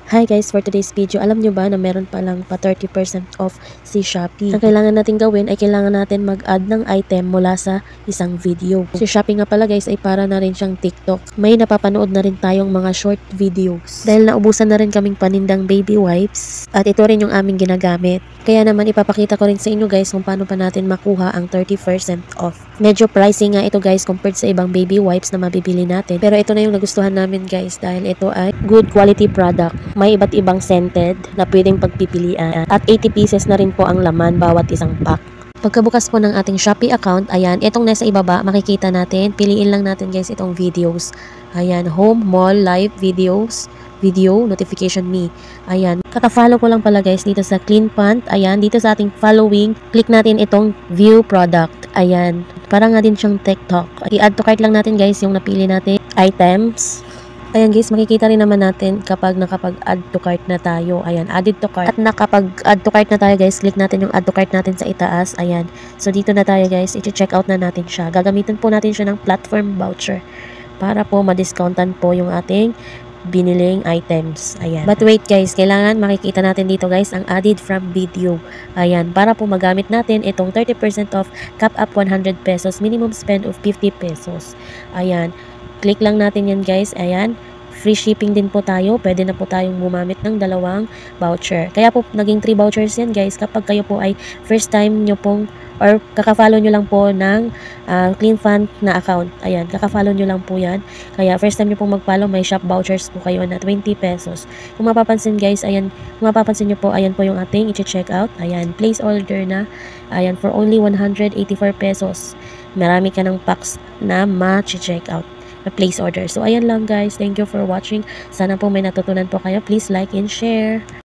Hi guys, for today's video, alam nyo ba na meron palang pa 30% off si Shopee? Ang kailangan natin gawin ay kailangan natin mag-add ng item mula sa isang video. Si Shopee nga pala guys ay para na rin siyang TikTok. May napapanood na rin tayong mga short videos. Dahil naubusan na rin kaming panindang baby wipes at ito rin yung aming ginagamit. Kaya naman ipapakita ko rin sa inyo guys kung paano pa natin makuha ang 30% off. Medyo pricey nga ito guys compared sa ibang baby wipes na mabibili natin. Pero ito na yung nagustuhan namin guys dahil ito ay good quality product. May iba't ibang scented na pwedeng pagpipilian at 80 pieces na rin po ang laman bawat isang pack. Pagkabukas po ng ating Shopee account, ayan, itong nasa ibaba, makikita natin, piliin lang natin guys itong videos. Ayan, home, mall, live, videos, video, notification me. Ayan, kaka-follow ko lang pala guys dito sa Clean Pant. Ayan, dito sa ating following, click natin itong view product. Ayan, para nga din siyang TikTok. I-add to cart lang natin guys yung napili natin items. Ayan guys, makikita rin naman natin kapag nakapag-add to cart na tayo. Ayan, added to cart. At nakapag-add to cart na tayo guys, click natin yung add to cart natin sa itaas. Ayan, so dito na tayo guys, i-check out na natin siya. Gagamitin po natin siya ng platform voucher para po ma-discountan po yung ating biniling items. Ayan. But wait guys, kailangan makikita natin dito guys ang added from video. Ayan, para po magamit natin itong 30% off, cap up 100 pesos, minimum spend of 50 pesos. Ayan. Click lang natin yan guys. Ayan. Free shipping din po tayo. Pwede na po tayong gumamit ng dalawang voucher. Kaya po naging 3 vouchers yan guys kapag kayo po ay first time nyo pong or kaka-follow nyo lang po ng Clean Pant na account. Ayan, kaka-follow nyo lang po yan. Kaya first time nyo pong mag-follow, may shop vouchers po kayo na 20 pesos. Kung mapapansin guys, ayan, kung mapapansin nyo po, ayan po yung ating i-check out. Ayan, place order na. Ayan, for only 184 pesos. Marami ka ng packs na ma-check out. Place order. So, ayan lang guys. Thank you for watching. Sana po may natutunan po kayo. Please like and share.